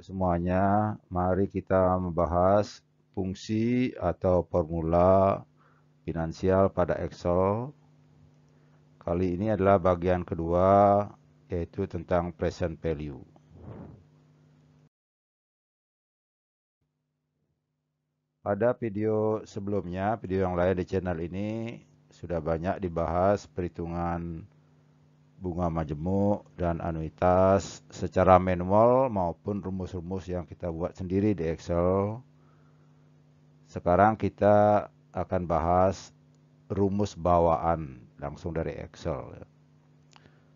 semuanya, mari kita membahas fungsi atau formula finansial pada Excel. Kali ini adalah bagian kedua, yaitu tentang present value. Pada video sebelumnya, video yang lain di channel ini, sudah banyak dibahas perhitungan bunga majemuk dan anuitas secara manual maupun rumus-rumus yang kita buat sendiri di Excel. Sekarang kita akan bahas rumus bawaan langsung dari Excel.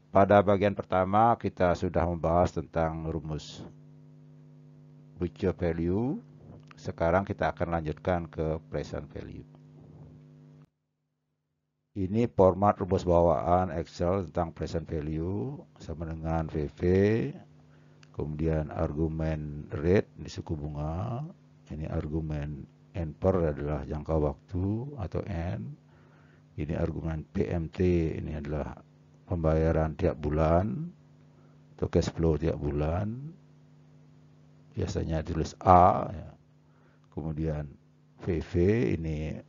Pada bagian pertama kita sudah membahas tentang rumus future value. Sekarang kita akan lanjutkan ke present value. Ini format rumus bawaan Excel tentang present value sama dengan VV, kemudian argumen rate ini suku bunga, ini argumen N per adalah jangka waktu atau N, ini argumen PMT ini adalah pembayaran tiap bulan atau cash flow tiap bulan, biasanya ditulis A ya. Kemudian VV ini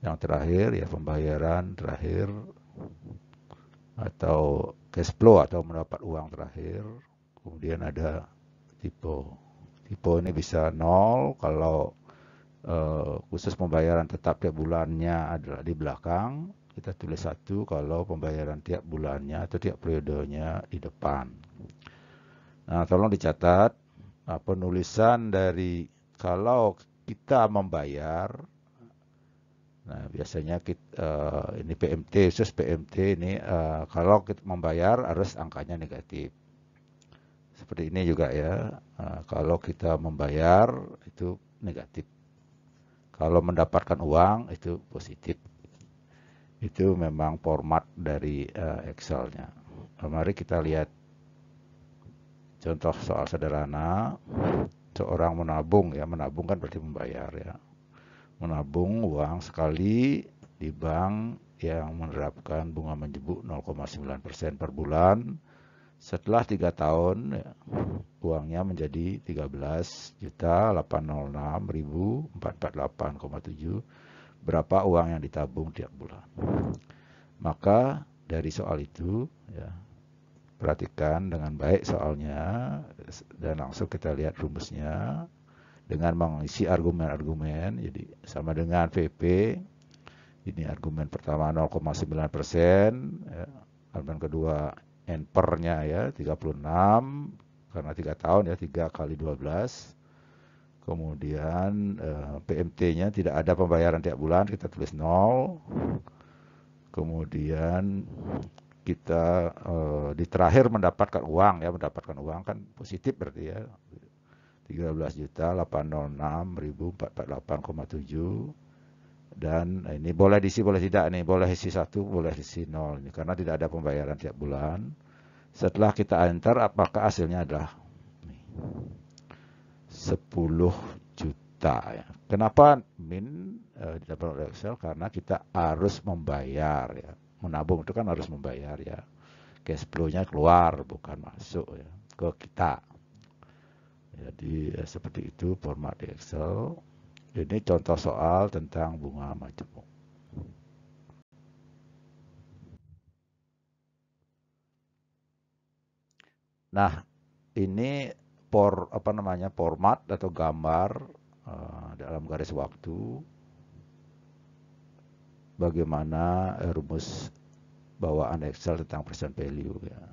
yang terakhir ya, pembayaran terakhir atau cash flow atau mendapat uang terakhir. Kemudian ada tipe. Tipe ini bisa 0 kalau khusus pembayaran tetap tiap bulannya adalah di belakang. Kita tulis 1 kalau pembayaran tiap bulannya atau tiap periodenya di depan. Nah, tolong dicatat penulisan dari kalau kita membayar. Nah, biasanya ini PMT, khusus PMT ini kalau kita membayar harus angkanya negatif. Seperti ini juga ya, kalau kita membayar itu negatif. Kalau mendapatkan uang itu positif. Itu memang format dari Excel-nya. Mari kita lihat contoh soal sederhana. Seorang menabung ya, menabung kan berarti membayar ya. Menabung uang sekali di bank yang menerapkan bunga majemuk 0,9% per bulan. Setelah 3 tahun ya, uangnya menjadi 13.806.448,7. Berapa uang yang ditabung tiap bulan. Maka dari soal itu ya, perhatikan dengan baik soalnya dan langsung kita lihat rumusnya dengan mengisi argumen-argumen. Jadi sama dengan VP, ini argumen pertama 0,9%, ya. Argumen kedua N per-nya ya 36 karena 3 tahun ya, 3 kali 12. Kemudian PMT-nya tidak ada pembayaran tiap bulan, kita tulis 0. Kemudian kita di terakhir mendapatkan uang ya, mendapatkan uang kan positif berarti ya. 13.806.448,7. Dan ini boleh diisi boleh tidak nih, boleh isi 1 boleh isi 0 ini karena tidak ada pembayaran tiap bulan. Setelah kita enter, apakah hasilnya adalah 10 juta ya. Kenapa min dapat oleh Excel? Karena kita harus membayar ya. Menabung itu kan harus membayar ya. Cash flow-nya keluar bukan masuk ya ke kita. Jadi seperti itu format di Excel. Ini contoh soal tentang bunga majemuk. Nah, ini format atau gambar dalam garis waktu bagaimana rumus bawaan Excel tentang present value ya.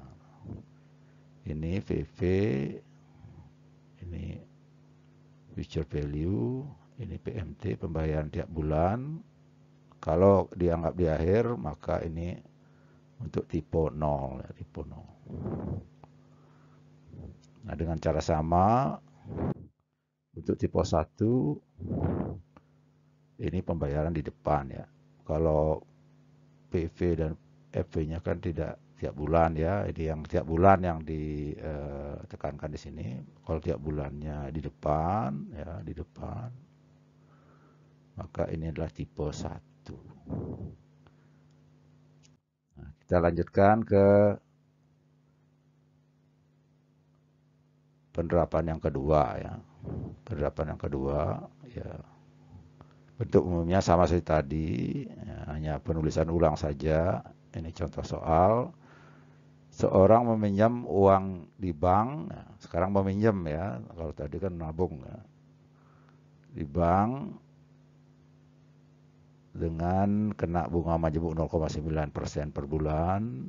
Ini VV, ini future value, ini PMT pembayaran tiap bulan. Kalau dianggap di akhir maka ini untuk tipe 0 ya, tipe 0. Nah, dengan cara sama untuk tipe 1 ini pembayaran di depan ya. Kalau PV dan FV-nya kan tidak tiap bulan ya. Ini yang tiap bulan yang ditekankan di sini. Kalau tiap bulannya di depan ya, di depan. Maka ini adalah tipe 1. Nah, kita lanjutkan ke penerapan yang kedua ya. Penerapan yang kedua ya, bentuk umumnya sama seperti tadi, ya, hanya penulisan ulang saja. Ini contoh soal. Seorang meminjam uang di bank, ya, sekarang meminjam ya, kalau tadi kan nabung ya, di bank dengan kena bunga majemuk 0,9% per bulan.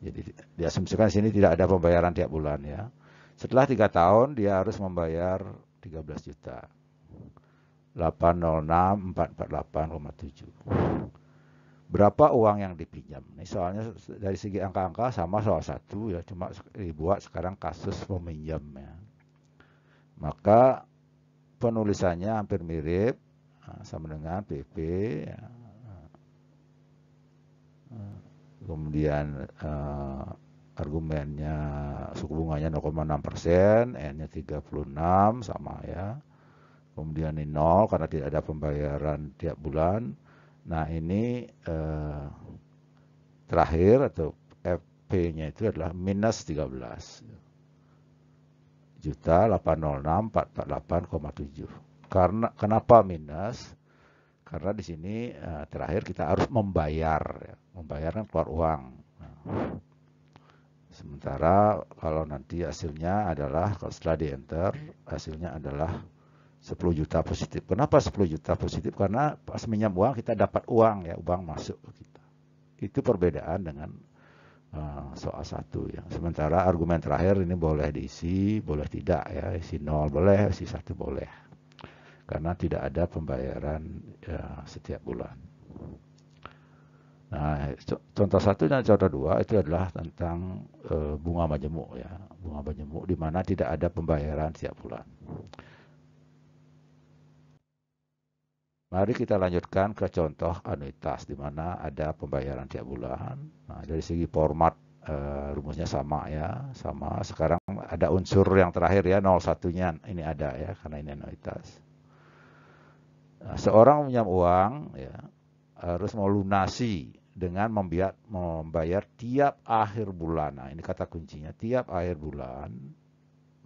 Jadi diasumsikan sini tidak ada pembayaran tiap bulan ya. Setelah 3 tahun dia harus membayar 13 juta. 806.448,7. Berapa uang yang dipinjam? Ini soalnya dari segi angka-angka sama soal satu ya, cuma dibuat sekarang kasus peminjam ya. Maka penulisannya hampir mirip, sama dengan PP ya. Kemudian argumennya suku bunganya 0,6%, N-nya 36 sama ya. Kemudian ini 0 karena tidak ada pembayaran tiap bulan. Nah ini terakhir atau FP-nya itu adalah minus 13 juta 806.448,7. Karena kenapa minus? Karena di sini terakhir kita harus membayar, ya. Membayar kan keluar uang. Nah, sementara kalau nanti hasilnya adalah, kalau setelah di enter, hasilnya adalah 10 juta positif. Kenapa 10 juta positif? Karena pas minjam uang kita dapat uang ya, uang masuk ke kita. Itu perbedaan dengan soal satu ya. Sementara argumen terakhir ini boleh diisi, boleh tidak ya. Isi 0 boleh, isi 1 boleh. Karena tidak ada pembayaran ya, setiap bulan. Nah, contoh satu dan contoh dua itu adalah tentang bunga majemuk ya. Bunga majemuk di mana tidak ada pembayaran setiap bulan. Mari kita lanjutkan ke contoh anuitas di mana ada pembayaran tiap bulan. Nah, dari segi format rumusnya sama ya, sama. Sekarang ada unsur yang terakhir ya, 01-nya ini ada ya, karena ini anuitas. Nah, seorang meminjam uang ya, harus melunasi dengan membayar tiap akhir bulan. Nah, ini kata kuncinya, tiap akhir bulan.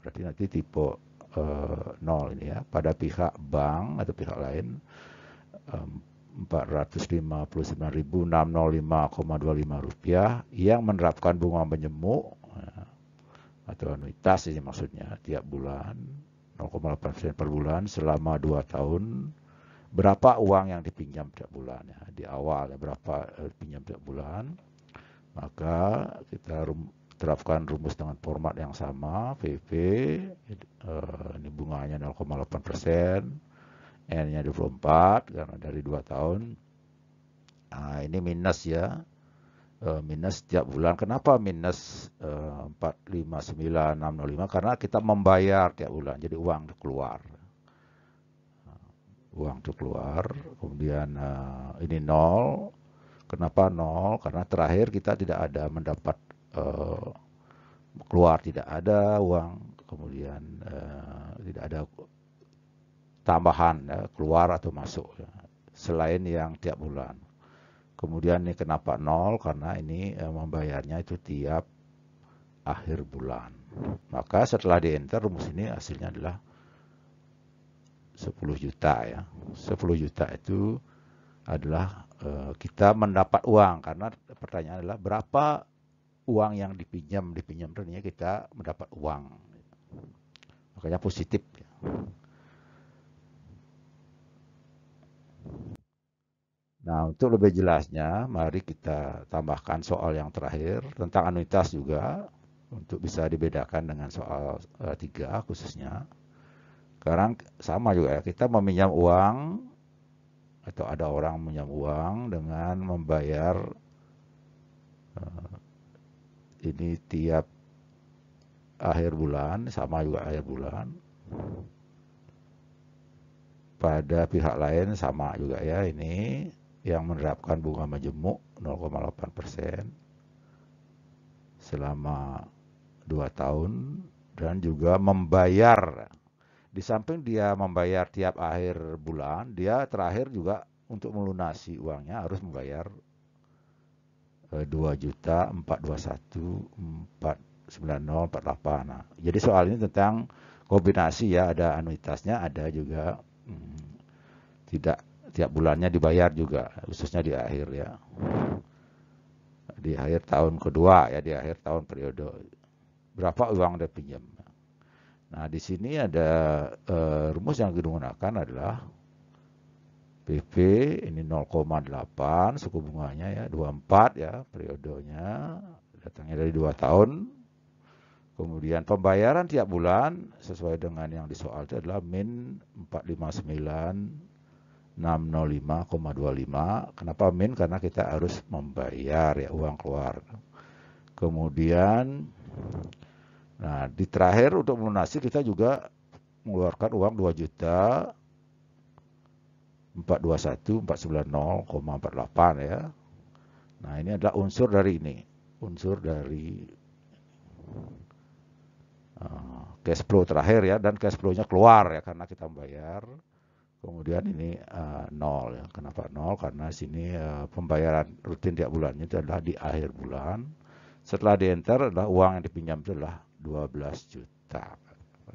Berarti nanti tipe 0 ini ya, pada pihak bank atau pihak lain 459.605,25 rupiah yang menerapkan bunga majemuk atau anuitas ini maksudnya tiap bulan 0,8% per bulan selama 2 tahun. Berapa uang yang dipinjam tiap bulan ya, di awal ya, berapa pinjam tiap bulan. Maka kita terapkan rumus dengan format yang sama, PP ini bunganya 0,8%, N-nya 24 karena dari 2 tahun. Nah, ini minus ya. Minus tiap bulan. Kenapa minus 459.605? Karena kita membayar tiap bulan. Jadi uang itu keluar. Uang itu keluar. Kemudian ini 0. Kenapa 0? Karena terakhir kita tidak ada mendapat keluar, tidak ada uang. Kemudian tidak ada tambahan ya, keluar atau masuk ya, selain yang tiap bulan. Kemudian ini kenapa 0? Karena ini membayarnya itu tiap akhir bulan. Maka setelah di enter rumus ini hasilnya adalah 10 juta ya. 10 juta itu adalah kita mendapat uang, karena pertanyaan adalah berapa uang yang dipinjam artinya kita mendapat uang. Makanya positif ya. Nah, untuk lebih jelasnya, mari kita tambahkan soal yang terakhir tentang anuitas juga, untuk bisa dibedakan dengan soal 3 khususnya. Sekarang sama juga ya, kita meminjam uang atau ada orang meminjam uang dengan membayar ini tiap akhir bulan, sama juga akhir bulan. Pada pihak lain sama juga ya, ini yang menerapkan bunga majemuk 0,8% selama 2 tahun dan juga membayar. Di samping dia membayar tiap akhir bulan, dia terakhir juga untuk melunasi uangnya harus membayar 2.421.419 9048. Nah, jadi soal ini tentang kombinasi ya, ada anuitasnya, ada juga tidak tiap bulannya dibayar juga, khususnya di akhir ya. Di akhir tahun kedua ya, di akhir tahun periode. Berapa uang dia pinjam. Nah, di sini ada rumus yang digunakan adalah PP ini 0,8 suku bunganya ya, 24 ya periodenya, datangnya dari 2 tahun. Kemudian pembayaran tiap bulan sesuai dengan yang di soal itu adalah min 459.605,25. Kenapa min? Karena kita harus membayar ya, uang keluar. Kemudian nah, di terakhir untuk melunasi kita juga mengeluarkan uang 2.421.490,48 ya. Nah, ini adalah unsur dari ini. Unsur dari cash flow terakhir ya, dan cash flow-nya keluar ya karena kita membayar. Kemudian ini nol ya. Kenapa nol? Karena sini pembayaran rutin tiap bulannya itu adalah di akhir bulan. Setelah di enter adalah uang yang dipinjam itu adalah 12 juta.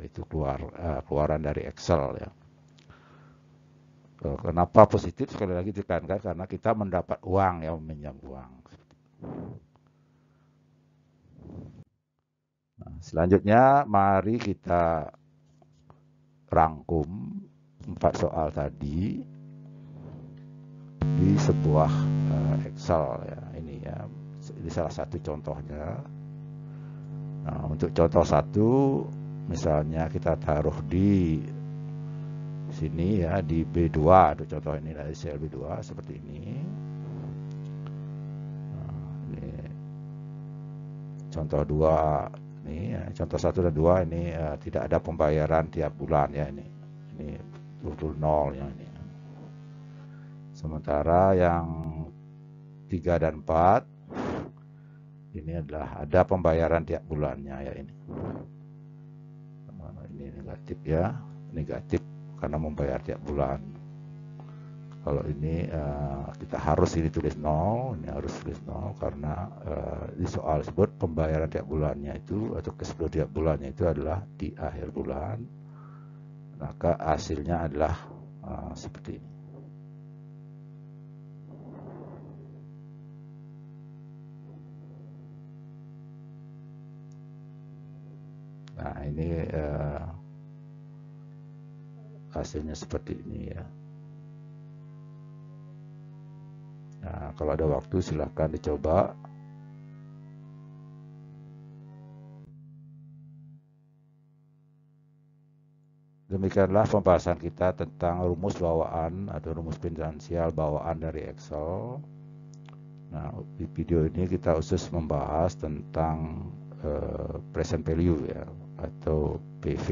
Itu keluaran dari Excel ya. Kenapa positif? Sekali lagi ditekankan karena kita mendapat uang ya, meminjam uang. Nah, selanjutnya mari kita rangkum 4 soal tadi di sebuah Excel ya. Ini ya, ini salah satu contohnya. Nah, untuk contoh 1 misalnya kita taruh di sini ya, di B2 untuk contoh ini dari sel B2 seperti ini. Nah, ini contoh 2 ini ya, contoh 1 dan 2 ini tidak ada pembayaran tiap bulan ya, ini betul nol yang ini. Sementara yang 3 dan 4 ini adalah ada pembayaran tiap bulannya ya, ini. Ini negatif ya, negatif karena membayar tiap bulan. Kalau ini kita harus ini tulis 0, ini harus tulis 0 karena di soal tersebut pembayaran tiap bulannya itu atau cash flow tiap bulannya itu adalah di akhir bulan. Maka hasilnya adalah seperti ini. Nah, ini hasilnya seperti ini ya. Nah, kalau ada waktu silahkan dicoba. Demikianlah pembahasan kita tentang rumus bawaan atau rumus finansial bawaan dari Excel. Nah, di video ini kita khusus membahas tentang present value ya, atau PV.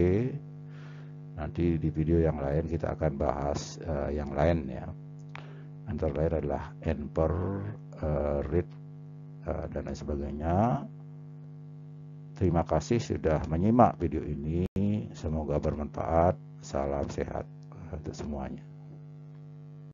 Nanti di video yang lain kita akan bahas yang lain ya. Antara lain adalah NPER, rate, dan lain sebagainya. Terima kasih sudah menyimak video ini. Semoga bermanfaat. Salam sehat untuk semuanya.